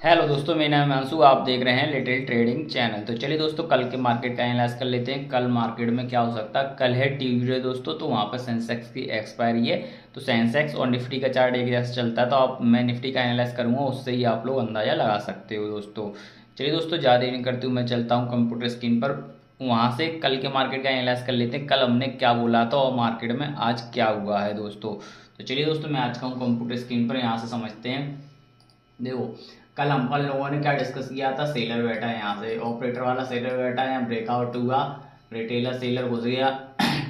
Hello दोस्तों, मेरा नाम है अंशु। आप देख रहे हैं लिटिल ट्रेडिंग चैनल। तो चलिए दोस्तों, कल के मार्केट का एनालाइज कर लेते हैं। कल मार्केट में क्या हो सकता है। कल है ट्यूसडे दोस्तों, तो वहाँ पर सेंसेक्स की एक्सपायरी है। तो सेंसेक्स और निफ्टी का चार्ट एक जैसा चलता है, तो आप मैं निफ्टी का एनालाइज करूँगा, उससे ही आप लोग अंदाज़ा लगा सकते हो दोस्तों। चलिए दोस्तों, ज़्यादा देर नहीं करती हूँ, मैं चलता हूँ कंप्यूटर स्क्रीन पर। वहाँ से कल के मार्केट का एनालाइज कर लेते हैं। कल हमने क्या बोला था और मार्केट में आज क्या हुआ है दोस्तों। तो चलिए दोस्तों, मैं आज का हूँ कंप्यूटर स्क्रीन पर, यहाँ से समझते हैं। देखो, कल हम लोगों ने क्या डिस्कस किया था। सेलर बैठा है, यहाँ से ऑपरेटर वाला सेलर बैठा है, यहाँ ब्रेकआउट हुआ, रिटेलर सेलर घुस गया।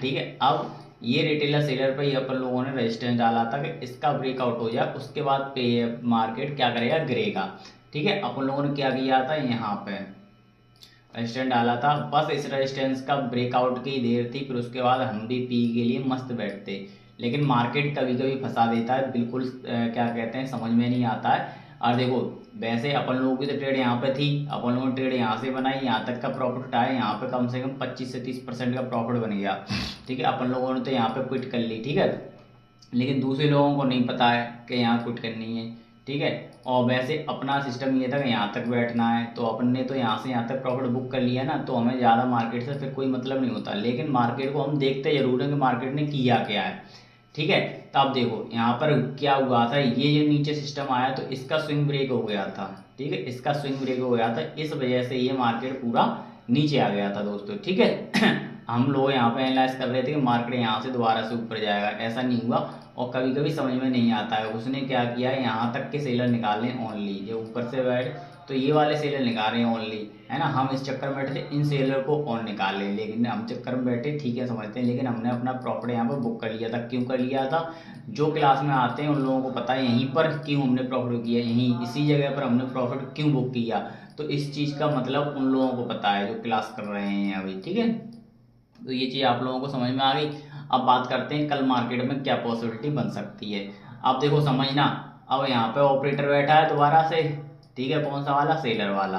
ठीक है, अब ये रिटेलर सेलर पे ही अपन लोगों ने रेजिस्टेंस डाला था कि इसका ब्रेकआउट हो जाए, उसके बाद पे मार्केट क्या करेगा, गिरेगा। ठीक है, अपन लोगों ने क्या किया था, यहाँ पे रेजिस्टेंस डाला था। बस इस रेजिस्टेंस का ब्रेकआउट की देर थी, फिर उसके बाद हम भी पी के लिए मस्त बैठते। लेकिन मार्केट कभी कभी फंसा देता है, बिल्कुल क्या कहते हैं, समझ में नहीं आता है। और देखो, वैसे अपन लोगों की तो ट्रेड यहाँ पे थी, अपन लोगों ने ट्रेड यहाँ से बनाई, यहाँ तक का प्रॉफिट उठाया, यहाँ पे कम से कम 25 से 30% का प्रॉफिट बन गया। ठीक है, अपन लोगों ने तो यहाँ पे क्विट कर ली। ठीक है, लेकिन दूसरे लोगों को नहीं पता है कि यहाँ क्विट करनी है। ठीक है, और वैसे अपना सिस्टम ये था कि यहाँ तक बैठना है, तो अपन ने तो यहाँ से यहाँ तक प्रॉफिट बुक कर लिया ना, तो हमें ज़्यादा मार्केट से फिर कोई मतलब नहीं होता। लेकिन मार्केट को हम देखते जरूर हैं कि मार्केट ने किया क्या है। ठीक है, तो अब देखो यहाँ पर क्या हुआ था, ये जो नीचे सिस्टम आया तो इसका स्विंग ब्रेक हो गया था। ठीक है, इसका स्विंग ब्रेक हो गया था, इस वजह से ये मार्केट पूरा नीचे आ गया था दोस्तों। ठीक है हम लोग यहाँ पे एनालाइज कर रहे थे कि मार्केट यहाँ से दोबारा से ऊपर जाएगा, ऐसा नहीं हुआ। और कभी कभी समझ में नहीं आता है, उसने क्या किया, यहाँ तक के सेलर निकाले ओनली, जो ऊपर से बैठ, तो ये वाले सेलर निकाल रहे हैं ओनली, है ना। हम इस चक्कर में बैठे थे इन सेलर को ऑन निकाले, लेकिन हम चक्कर में बैठे, ठीक है समझते हैं, लेकिन हमने अपना प्रॉफिट यहाँ पर बुक कर लिया था। क्यों कर लिया था, जो क्लास में आते हैं उन लोगों को पता है यहीं पर क्यों हमने प्रॉफिट किया, यहीं इसी जगह पर हमने प्रॉफिट क्यों बुक किया। तो इस चीज़ का मतलब उन लोगों को पता है जो क्लास कर रहे हैं अभी। ठीक है, तो ये चीज़ आप लोगों को समझ में आ गई। अब बात करते हैं कल मार्केट में क्या पॉसिबिलिटी बन सकती है। अब देखो समझना, अब यहाँ पे ऑपरेटर बैठा है दोबारा से। ठीक है, कौन सा वाला, सेलर वाला।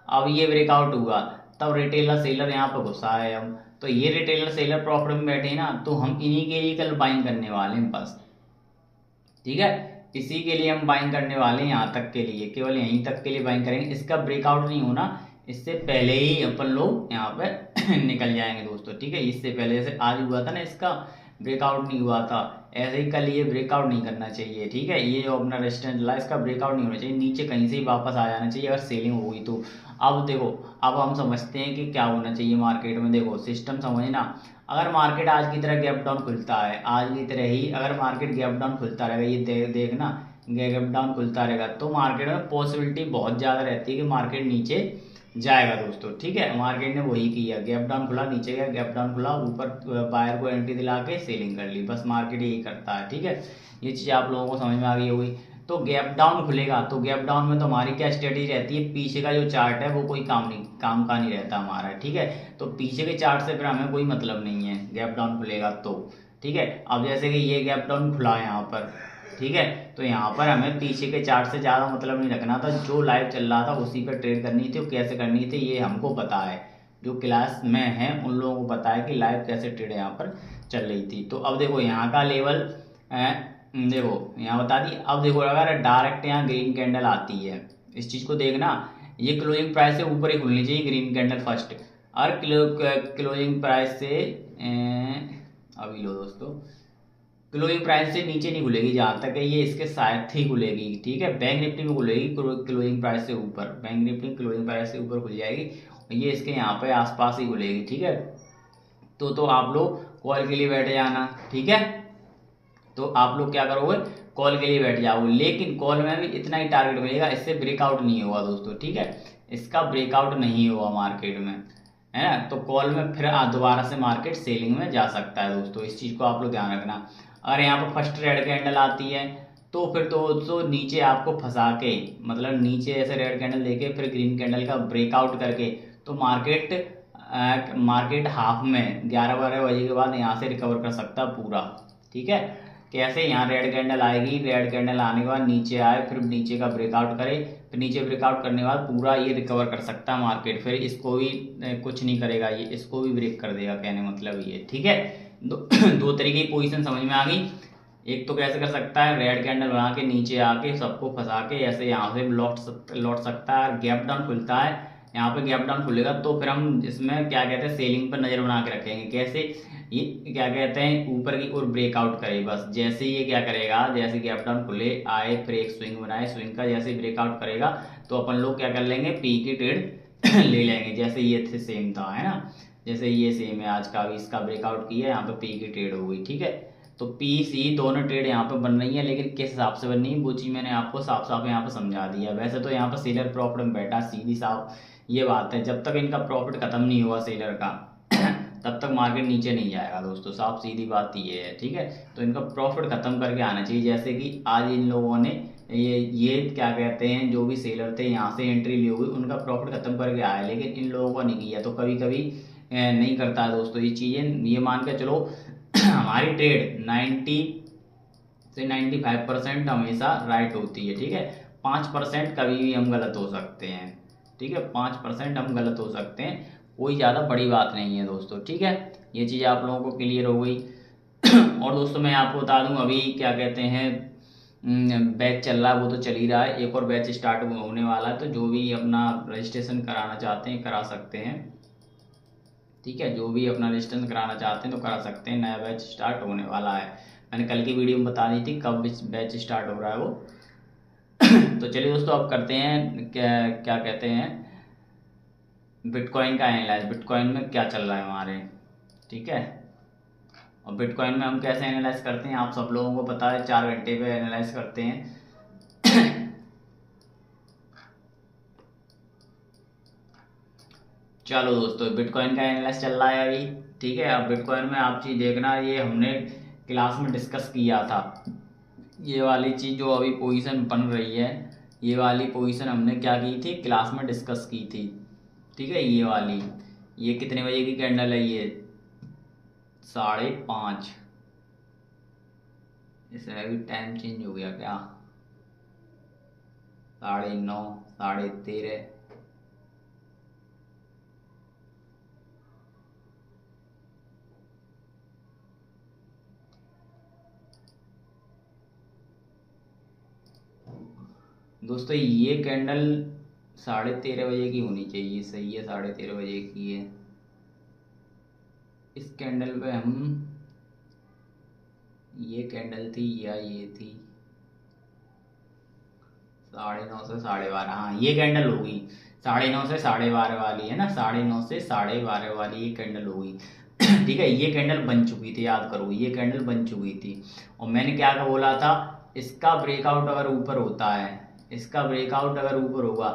अब ये ब्रेकआउट हुआ, तब रिटेलर सेलर यहाँ पे घुसा है। हम तो ये रिटेलर सेलर प्रॉफिट में बैठे हैं ना, तो हम इन्हीं के लिए कल बाइंग करने वाले हैं बस। ठीक है, इसी के लिए हम बाइंग करने वाले हैं, यहाँ तक के लिए, केवल यहीं तक के लिए बाइंग करेंगे। इसका ब्रेकआउट नहीं होना, इससे पहले ही अपन लोग यहाँ पे निकल जाएंगे दोस्तों। ठीक है, इससे पहले, जैसे आज हुआ था ना, इसका ब्रेकआउट नहीं हुआ था, ऐसे ही कल ये ब्रेकआउट नहीं करना चाहिए। ठीक है, ये जो अपना रेजिस्टेंस ला, इसका ब्रेकआउट नहीं होना चाहिए, नीचे कहीं से ही वापस आ जाना चाहिए अगर सेलिंग होगी तो। अब देखो, अब हम समझते हैं कि क्या होना चाहिए मार्केट में। देखो सिस्टम समझना, अगर मार्केट आज की तरह गैप डाउन खुलता है, आज की तरह ही अगर मार्केट गैप डाउन खुलता रहेगा, ये देखना गैप डाउन खुलता रहेगा, तो मार्केट में पॉसिबिलिटी बहुत ज़्यादा रहती है कि मार्केट नीचे जाएगा दोस्तों। ठीक है, मार्केट ने वही किया, गैप डाउन खुला नीचे गया, गैप डाउन खुला ऊपर, बायर को एंट्री दिला के सेलिंग कर ली, बस मार्केट यही करता है। ठीक है, ये चीज़ आप लोगों को समझ में आ गई होगी। तो गैप डाउन खुलेगा, तो गैप डाउन में तो हमारी क्या स्ट्रेटेजी रहती है, पीछे का जो चार्ट है वो कोई काम का नहीं रहता हमारा। ठीक है, तो पीछे के चार्ट से फिर हमें कोई मतलब नहीं है, गैप डाउन खुलेगा तो। ठीक है, अब जैसे कि ये गैप डाउन खुला है यहाँ पर, ठीक है, तो यहाँ पर हमें पीछे के चार्ट से ज़्यादा मतलब नहीं रखना था, जो लाइव चल रहा था उसी पर ट्रेड करनी थी, और कैसे करनी थी ये हमको पता है, जो क्लास में है उन लोगों को पता है कि लाइव कैसे ट्रेड यहाँ पर चल रही थी। तो अब देखो यहाँ का लेवल, देखो यहाँ बता दी। अब देखो, अगर डायरेक्ट यहाँ ग्रीन कैंडल आती है, इस चीज़ को देखना, ये क्लोजिंग प्राइस से ऊपर ही खुलनी चाहिए ग्रीन कैंडल फर्स्ट। और क्लोजिंग प्राइस से अभी लो दोस्तों, क्लोजिंग प्राइस से नीचे नहीं खुलेगी, जहाँ तक है ये इसके साथ ही खुलेगी। ठीक है, बैंक निफ्टी में खुलेगी क्लोजिंग प्राइस से ऊपर, बैंक निफ्टी क्लोजिंग प्राइस से ऊपर खुल जाएगी, ये इसके यहाँ पे आसपास ही खुलेगी। ठीक है, तो आप लोग कॉल के लिए बैठ जाना। ठीक है, तो आप लोग क्या करोगे, कॉल के लिए बैठ जाओगे, लेकिन कॉल में भी इतना ही टारगेट मिलेगा, इससे ब्रेकआउट नहीं होगा दोस्तों। ठीक है, इसका ब्रेकआउट नहीं हुआ मार्केट में, है ना, तो कॉल में फिर दोबारा से मार्केट सेलिंग में जा सकता है दोस्तों, इस चीज़ को आप लोग ध्यान रखना। अगर यहाँ पर फर्स्ट रेड कैंडल आती है, तो फिर दोस्तों नीचे आपको फंसा के, मतलब नीचे ऐसे रेड कैंडल देके फिर ग्रीन कैंडल का ब्रेकआउट करके, तो मार्केट हाफ में 11-12 बजे के बाद यहाँ से रिकवर कर सकता है पूरा। ठीक है, कैसे, यहाँ रेड कैंडल आएगी, रेड कैंडल आने के बाद नीचे आए, फिर नीचे का ब्रेकआउट करे, फिर नीचे ब्रेकआउट करने के बाद पूरा ये रिकवर कर सकता है मार्केट, फिर इसको भी कुछ नहीं करेगा, ये इसको भी ब्रेक कर देगा, कहने मतलब ये। ठीक है, दो तरीके की पोजीशन समझ में आ गई। एक तो कैसे कर सकता है, रेड कैंडल बना के नीचे आके सबको फंसा के ऐसे यहाँ से लौट सकता है। गैप डाउन खुलता है, यहाँ पे गैप डाउन खुलेगा तो फिर हम इसमें क्या कहते हैं सेलिंग पर नजर बना के रखेंगे। कैसे, ये क्या कहते हैं ऊपर की ओर ब्रेकआउट करे, बस जैसे ये क्या करेगा, जैसे गैप डाउन खुले आए फिर एक स्विंग बनाए, स्विंग का जैसे ब्रेकआउट करेगा तो अपन लोग क्या कर लेंगे, पी की ट्रेड ले लेंगे। जैसे ये थे सेम था, है ना, जैसे ये सेम है आज का भी, इसका ब्रेकआउट किया यहाँ पे पी की ट्रेड हो गई। ठीक है, तो पी सी दोनों ट्रेड यहाँ पे बन रही है, लेकिन किस हिसाब से बन रही है वो चीज़ मैंने आपको साफ साफ यहाँ पे समझा दिया। वैसे तो यहाँ पे सेलर प्रॉफिट में बैठा, सीधी साफ ये बात है, जब तक इनका प्रॉफिट खत्म नहीं हुआ सेलर का तब तक मार्केट नीचे नहीं जाएगा दोस्तों, साफ सीधी बात ये है। ठीक है, तो इनका प्रॉफिट खत्म करके आना चाहिए। जैसे कि आज इन लोगों ने ये क्या कहते हैं, जो भी सेलर थे यहाँ से एंट्री ली हुई, उनका प्रॉफिट खत्म करके आया, लेकिन इन लोगों को नहीं किया। तो कभी कभी नहीं करता है दोस्तों ये चीज़ें, ये मान के चलो हमारी ट्रेड 90 से 95% हमेशा राइट होती है। ठीक है, 5% कभी भी हम गलत हो सकते हैं। ठीक है, 5% हम गलत हो सकते हैं, कोई ज़्यादा बड़ी बात नहीं है दोस्तों। ठीक है, ये चीज़ आप लोगों को क्लियर हो गई। और दोस्तों मैं आपको बता दूं, अभी क्या कहते हैं बैच चल रहा है, वो तो चल ही रहा है, एक और बैच स्टार्ट होने वाला है। तो जो भी अपना रजिस्ट्रेशन कराना चाहते हैं करा सकते हैं। ठीक है, जो भी अपना रजिस्ट्रेशन कराना चाहते हैं तो करा सकते हैं, नया बैच स्टार्ट होने वाला है। मैंने कल की वीडियो में बता दी थी कब बैच स्टार्ट हो रहा है वो। तो चलिए दोस्तों अब करते हैं क्या क्या कहते हैं बिटकॉइन का एनालाइज, बिटकॉइन में क्या चल रहा है हमारे। ठीक है, और बिटकॉइन में हम कैसे एनालाइज करते हैं आप सब लोगों को पता है, 4 घंटे पे एनालाइज करते हैं। चलो दोस्तों बिटकॉइन का एनालाइज चल रहा है अभी। ठीक है, अब बिटकॉइन में आप चीज़ देखना, ये हमने क्लास में डिस्कस किया था, ये वाली चीज़ जो अभी पोजीशन बन रही है, ये वाली पोजीशन हमने क्या की थी, क्लास में डिस्कस की थी। ठीक है, ये वाली, ये कितने बजे की कैंडल है, ये 5:30, इसमें अभी टाइम चेंज हो गया क्या, 9:30, 13:30। दोस्तों ये कैंडल 13:30 बजे की होनी चाहिए, सही है, 13:30 बजे की है। इस कैंडल पे हम, ये कैंडल थी या ये थी 9:30 से 12:30, हाँ ये कैंडल होगी 9:30 से 12:30 वाली, है ना, 9:30 से 12:30 वाली ये कैंडल होगी। ठीक है, ये कैंडल बन चुकी थी, याद करो ये कैंडल बन चुकी थी। और मैंने क्या बोला था, इसका ब्रेकआउट अगर ऊपर होता है, इसका ब्रेकआउट अगर ऊपर होगा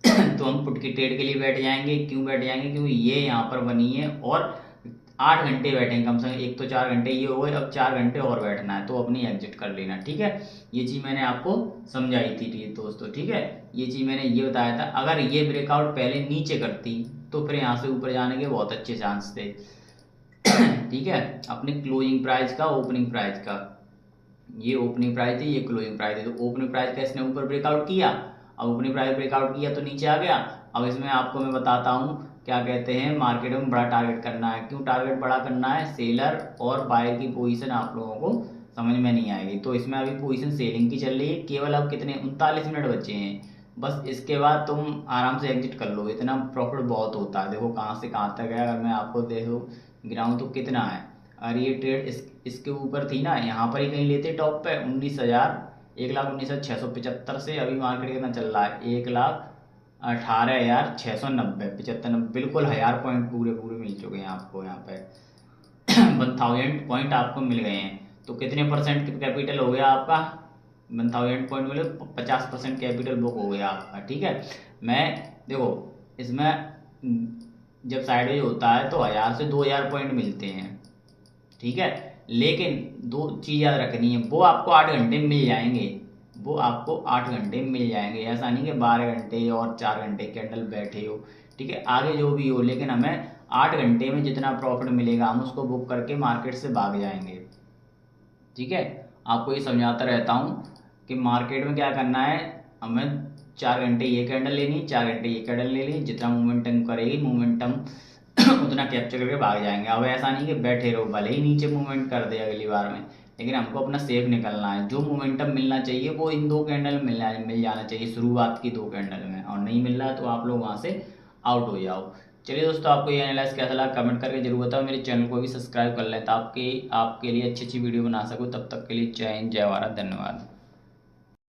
तो हम पुट की ट्रेड के लिए बैठ जाएंगे। क्यों बैठ जाएंगे, क्योंकि ये यहाँ पर बनी है और 8 घंटे बैठेंगे कम से कम, एक तो 4 घंटे ये हो गए, अब 4 घंटे और बैठना है तो अपनी एग्जिट कर लेना। ठीक है, ये चीज़ मैंने आपको समझाई थी दोस्तों। ठीक है, ये चीज़ मैंने ये बताया था, अगर ये ब्रेकआउट पहले नीचे करती तो फिर यहाँ से ऊपर जाने के बहुत अच्छे चांस थे। ठीक है, अपनी क्लोजिंग प्राइस का, ओपनिंग प्राइस का, ये ओपनिंग प्राइस थी, ये क्लोजिंग प्राइस थी, तो ओपनिंग प्राइस का इसने ऊपर ब्रेकआउट किया, अब ओपनिंग प्राइस ब्रेकआउट किया तो नीचे आ गया। अब इसमें आपको मैं बताता हूँ क्या कहते हैं, मार्केट में बड़ा टारगेट करना है। क्यों टारगेट बड़ा करना है, सेलर और बायर की पोजीशन आप लोगों को समझ में नहीं आएगी। तो इसमें अभी पोजीशन सेलिंग की चल रही है, केवल अब कितने 39 मिनट बचे हैं, बस इसके बाद तुम आराम से एग्जिट कर लो, इतना प्रॉफिट बहुत होता है। देखो कहाँ से कहाँ तक है, अगर मैं आपको देखो गिराऊँ तो कितना है, और ये ट्रेड इसके ऊपर थी ना, यहाँ पर ही कहीं लेते टॉप पे 1,19,675 से अभी मार्केट कितना चल रहा है, 1,18,690, 75, बिल्कुल 1000 पॉइंट पूरे पूरे मिल चुके हैं आपको यहाँ पे। 1000 पॉइंट आपको मिल गए हैं, तो कितने परसेंट कैपिटल हो गया आपका, 1000 पॉइंट मिले, 50% कैपिटल बुक हो गया आपका। ठीक है, मैं देखो इसमें जब साइडवेज होता है तो 1000 से 2000 पॉइंट मिलते हैं। ठीक है, लेकिन दो चीज़ याद रखनी है, वो आपको 8 घंटे में मिल जाएंगे, वो आपको 8 घंटे में मिल जाएंगे, ऐसा नहीं कि 12 घंटे और 4 घंटे कैंडल बैठे हो। ठीक है, आगे जो भी हो, लेकिन हमें 8 घंटे में जितना प्रॉफिट मिलेगा हम उसको बुक करके मार्केट से भाग जाएंगे। ठीक है, आपको ये समझाता रहता हूँ कि मार्केट में क्या करना है, हमें 4 घंटे ये कैंडल लेनी, 4 घंटे ये कैंडल ले ली, जितना मोमेंटम करेगी मोमेंटम उतना कैप्चर करके भाग जाएंगे। अब ऐसा नहीं कि बैठे रहो, भले ही नीचे मूवमेंट कर दे अगली बार में, लेकिन हमको अपना सेफ निकलना है। जो मोमेंटम मिलना चाहिए वो इन 2 कैंडल मिल जाना चाहिए शुरुआत की 2 कैंडल में, और नहीं मिल रहा है तो आप लोग वहाँ से आउट हो जाओ। चलिए दोस्तों, आपको ये एनालाइज कैसा लगा कमेंट करके जरूर बताओ। मेरे चैनल को भी सब्सक्राइब कर लें, तो आपके लिए अच्छी अच्छी वीडियो बना सकूँ। तब तक के लिए जय हिंद, जय भारत, धन्यवाद।